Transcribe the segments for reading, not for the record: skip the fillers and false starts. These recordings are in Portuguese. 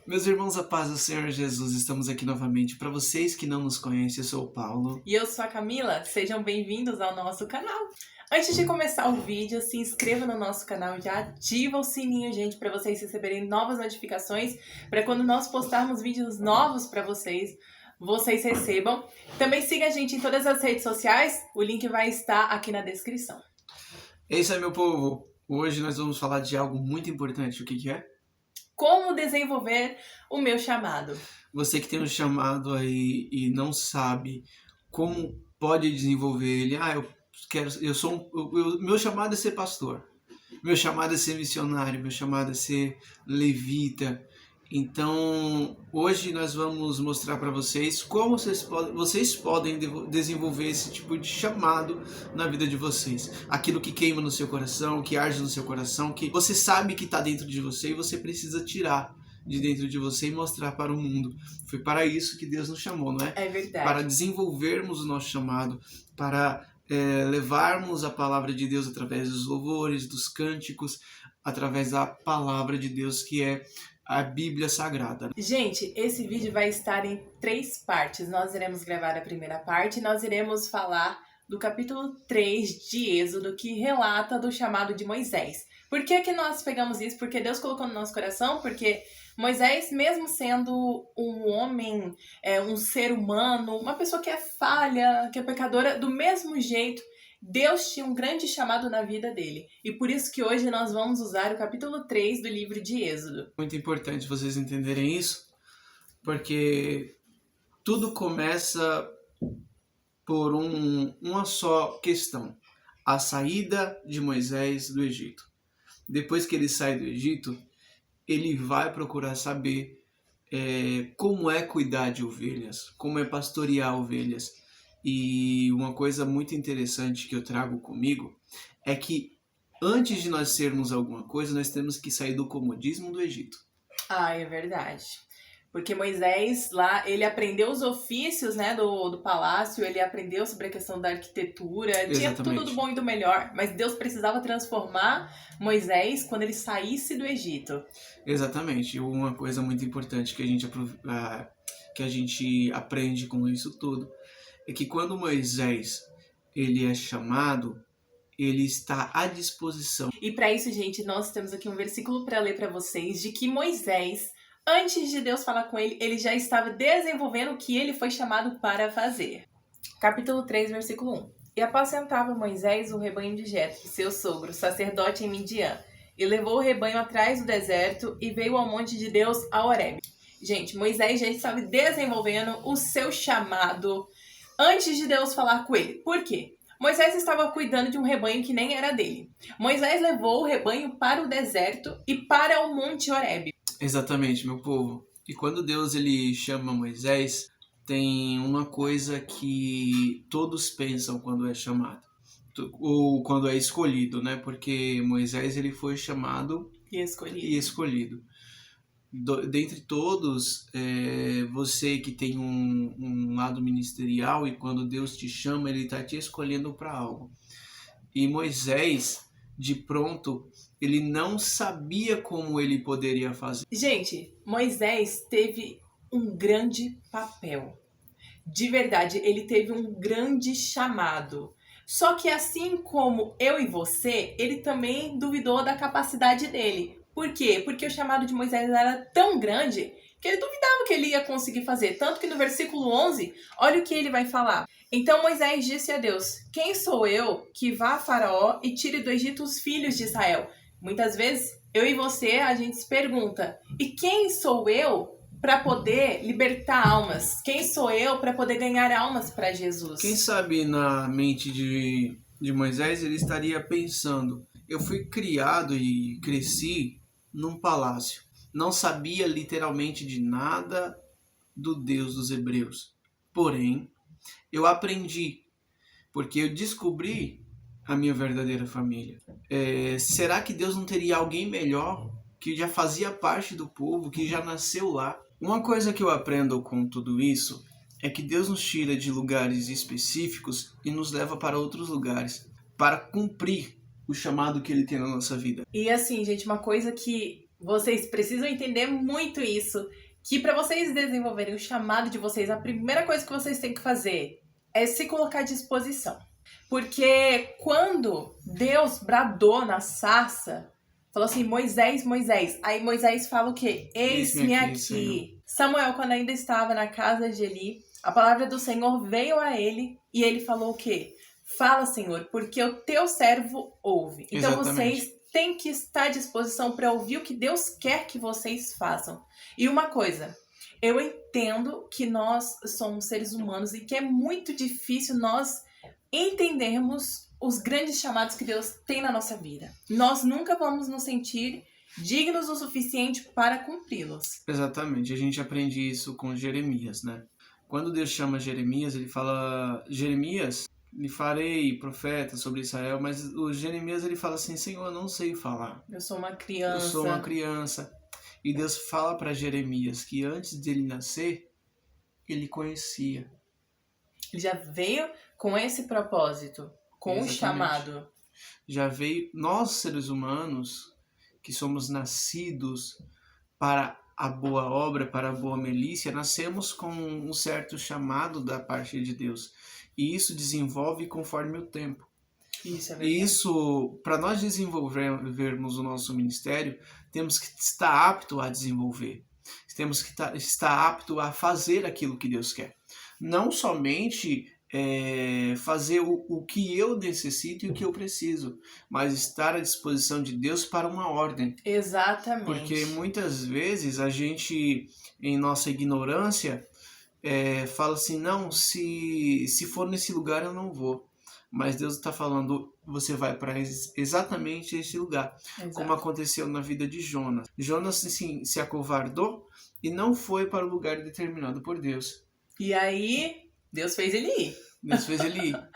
Meus irmãos, a paz do Senhor Jesus, estamos aqui novamente. Para vocês que não nos conhecem, eu sou o Paulo. E eu sou a Camila, sejam bem-vindos ao nosso canal. Antes de começar o vídeo, se inscreva no nosso canal e já ativa o sininho, gente, para vocês receberem novas notificações, para quando nós postarmos vídeos novos para vocês recebam. Também siga a gente em todas as redes sociais, o link vai estar aqui na descrição. É isso aí, meu povo. Hoje nós vamos falar de algo muito importante. O que é? Como desenvolver o meu chamado. Você que tem um chamado aí e não sabe como pode desenvolver ele. Meu chamado é ser pastor. Meu chamado é ser missionário, meu chamado é ser levita. Então, hoje nós vamos mostrar para vocês como vocês podem desenvolver esse tipo de chamado na vida de vocês. Aquilo que queima no seu coração, que arde no seu coração, que você sabe que está dentro de você e você precisa tirar de dentro de você e mostrar para o mundo. Foi para isso que Deus nos chamou, não é? É verdade. Para desenvolvermos o nosso chamado, para levarmos a palavra de Deus através dos louvores, dos cânticos, através da palavra de Deus que é a Bíblia Sagrada. Gente, esse vídeo vai estar em 3 partes. Nós iremos gravar a primeira parte e nós iremos falar do capítulo 3 de Êxodo, que relata do chamado de Moisés. Por que que nós pegamos isso? Porque Deus colocou no nosso coração, porque Moisés, mesmo sendo um homem, um ser humano, uma pessoa que é falha, que é pecadora, do mesmo jeito, Deus tinha um grande chamado na vida dele. E por isso que hoje nós vamos usar o capítulo 3 do livro de Êxodo. Muito importante vocês entenderem isso, porque tudo começa por uma só questão: a saída de Moisés do Egito. Depois que ele sai do Egito, ele vai procurar saber como é cuidar de ovelhas, como é pastorear ovelhas. E uma coisa muito interessante que eu trago comigo é que antes de nós sermos alguma coisa, nós temos que sair do comodismo do Egito. Ah, é verdade. Porque Moisés lá, ele aprendeu os ofícios, né, do palácio, ele aprendeu sobre a questão da arquitetura, tinha tudo do bom e do melhor, mas Deus precisava transformar Moisés quando ele saísse do Egito. Exatamente. Uma coisa muito importante que a gente aprende com isso tudo é que quando Moisés ele é chamado, ele está à disposição. E para isso, gente, nós temos aqui um versículo para ler para vocês de que Moisés, antes de Deus falar com ele, ele já estava desenvolvendo o que ele foi chamado para fazer. Capítulo 3, versículo 1. E apacentava Moisés o rebanho de Jetro, seu sogro, sacerdote em Midian, e levou o rebanho atrás do deserto e veio ao monte de Deus, a Horebe. Gente, Moisés já estava desenvolvendo o seu chamado antes de Deus falar com ele. Por quê? Moisés estava cuidando de um rebanho que nem era dele. Moisés levou o rebanho para o deserto e para o monte Horebe. Exatamente, meu povo. E quando Deus ele chama Moisés, tem uma coisa que todos pensam quando é chamado, ou quando é escolhido, né? Porque Moisés ele foi chamado e escolhido. Dentre todos, você que tem um lado ministerial e quando Deus te chama, ele está te escolhendo para algo. E Moisés, de pronto, ele não sabia como ele poderia fazer. Gente, Moisés teve um grande papel. De verdade, ele teve um grande chamado. Só que assim como eu e você, ele também duvidou da capacidade dele. Por quê? Porque o chamado de Moisés era tão grande que ele duvidava que ele ia conseguir fazer. Tanto que no versículo 11, olha o que ele vai falar. Então Moisés disse a Deus: quem sou eu que vá a Faraó e tire do Egito os filhos de Israel? Muitas vezes, eu e você, a gente se pergunta: e quem sou eu para poder libertar almas? Quem sou eu para poder ganhar almas para Jesus? Quem sabe na mente de Moisés ele estaria pensando: eu fui criado e cresci num palácio. Não sabia literalmente de nada do Deus dos hebreus. Porém, eu aprendi, porque eu descobri a minha verdadeira família. Será que Deus não teria alguém melhor que já fazia parte do povo, que já nasceu lá? Uma coisa que eu aprendo com tudo isso é que Deus nos tira de lugares específicos e nos leva para outros lugares para cumprir o chamado que Ele tem na nossa vida. E assim, gente, uma coisa que Vocês precisam entender muito isso, que para vocês desenvolverem o chamado de vocês, a primeira coisa que vocês têm que fazer é se colocar à disposição. Porque quando Deus bradou na sarça, falou assim, Moisés, Moisés. Aí Moisés fala o quê? Eis-me aqui. Samuel, quando ainda estava na casa de Eli, a palavra do Senhor veio a ele e ele falou o quê? Fala, Senhor, porque o teu servo ouve. Então vocês têm que estar à disposição para ouvir o que Deus quer que vocês façam. E uma coisa, eu entendo que nós somos seres humanos e que é muito difícil nós entendermos os grandes chamados que Deus tem na nossa vida. Nós nunca vamos nos sentir dignos o suficiente para cumpri-los. Exatamente, a gente aprende isso com Jeremias, né? Quando Deus chama Jeremias, ele fala, Jeremias, lhe farei profeta sobre Israel, mas o Jeremias ele fala assim, Senhor, eu não sei falar. Eu sou uma criança. Eu sou uma criança. E Deus fala para Jeremias que antes dele nascer, ele conhecia. Ele já veio com esse propósito, com o chamado. Já veio, nós seres humanos, que somos nascidos para a boa obra, para a boa milícia, nascemos com um certo chamado da parte de Deus. E isso desenvolve conforme o tempo. Isso é verdade. E isso, para nós desenvolvermos o nosso ministério, temos que estar apto a desenvolver. Temos que estar apto a fazer aquilo que Deus quer. Não somente fazer o que eu necessito e o que eu preciso, mas estar à disposição de Deus para uma ordem. Exatamente. Porque muitas vezes a gente, em nossa ignorância, fala assim, não, se for nesse lugar eu não vou. Mas Deus está falando, você vai para exatamente esse lugar. Exato. Como aconteceu na vida de Jonas. Jonas assim, se acovardou e não foi para o lugar determinado por Deus. E aí, Deus fez ele ir. Deus fez ele ir.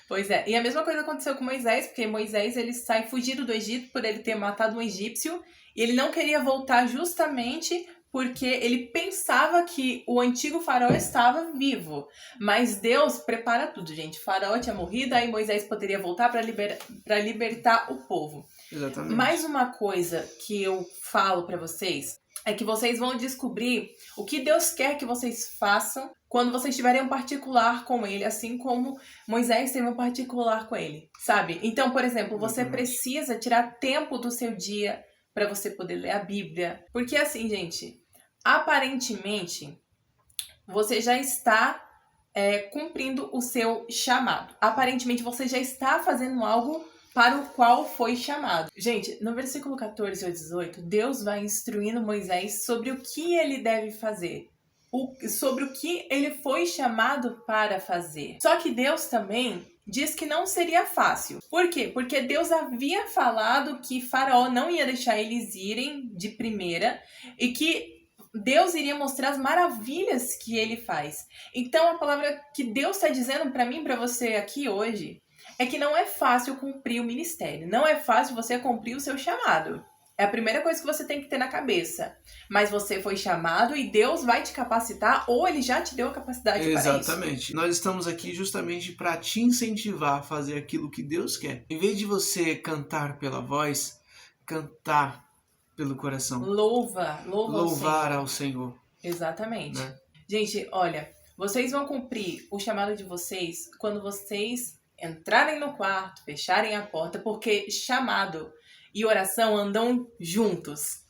Pois é. E a mesma coisa aconteceu com Moisés, porque Moisés ele sai fugido do Egito por ele ter matado um egípcio. E ele não queria voltar justamente porque ele pensava que o antigo faraó estava vivo. Mas Deus prepara tudo, gente. O faraó tinha morrido, aí Moisés poderia voltar para libertar o povo. Exatamente. Mais uma coisa que eu falo para vocês é que vocês vão descobrir o que Deus quer que vocês façam quando vocês tiverem um particular com ele, assim como Moisés teve um particular com ele, sabe? Então, por exemplo, você precisa tirar tempo do seu dia para você poder ler a Bíblia. Porque assim, gente, aparentemente, você já está cumprindo o seu chamado. Aparentemente, você já está fazendo algo para o qual foi chamado. Gente, no versículo 14 ao 18, Deus vai instruindo Moisés sobre o que ele deve fazer. Sobre o que ele foi chamado para fazer. Só que Deus também diz que não seria fácil. Por quê? Porque Deus havia falado que Faraó não ia deixar eles irem de primeira e que Deus iria mostrar as maravilhas que ele faz. Então, a palavra que Deus está dizendo para mim, para você aqui hoje, é que não é fácil cumprir o ministério. Não é fácil você cumprir o seu chamado. É a primeira coisa que você tem que ter na cabeça. Mas você foi chamado e Deus vai te capacitar ou Ele já te deu a capacidade para isso. Exatamente. Nós estamos aqui justamente para te incentivar a fazer aquilo que Deus quer. Em vez de você cantar pela voz, cantar pelo coração. Louvar ao Senhor. Exatamente. Né? Gente, olha, vocês vão cumprir o chamado de vocês quando vocês entrarem no quarto, fecharem a porta, porque chamado e oração andam juntos.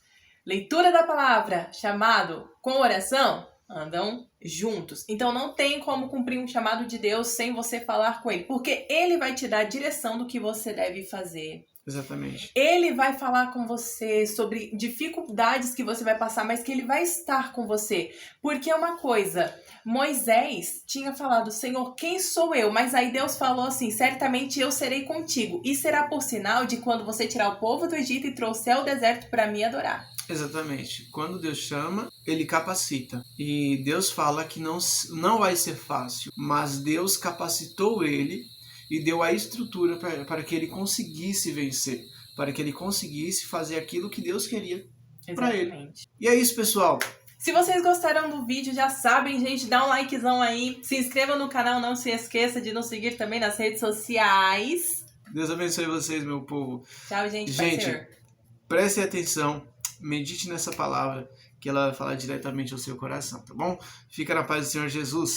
Leitura da palavra, chamado com oração, andam juntos. Então não tem como cumprir um chamado de Deus sem você falar com Ele, porque Ele vai te dar a direção do que você deve fazer. Exatamente. Ele vai falar com você sobre dificuldades que você vai passar, mas que Ele vai estar com você. Porque é uma coisa, Moisés tinha falado, Senhor, quem sou eu? Mas aí Deus falou assim, certamente eu serei contigo. E será por sinal de quando você tirar o povo do Egito e trouxer ao deserto para me adorar. Exatamente. Quando Deus chama, Ele capacita. E Deus fala que não vai ser fácil, mas Deus capacitou ele e deu a estrutura para que ele conseguisse vencer, para que ele conseguisse fazer aquilo que Deus queria para ele. E é isso, pessoal. Se vocês gostaram do vídeo, já sabem, gente, dá um likezão aí, se inscreva no canal, não se esqueça de nos seguir também nas redes sociais. Deus abençoe vocês, meu povo. Tchau, gente. Gente, prestem atenção. medite nessa palavra, que ela vai falar diretamente ao seu coração, tá bom? Fica na paz do Senhor Jesus.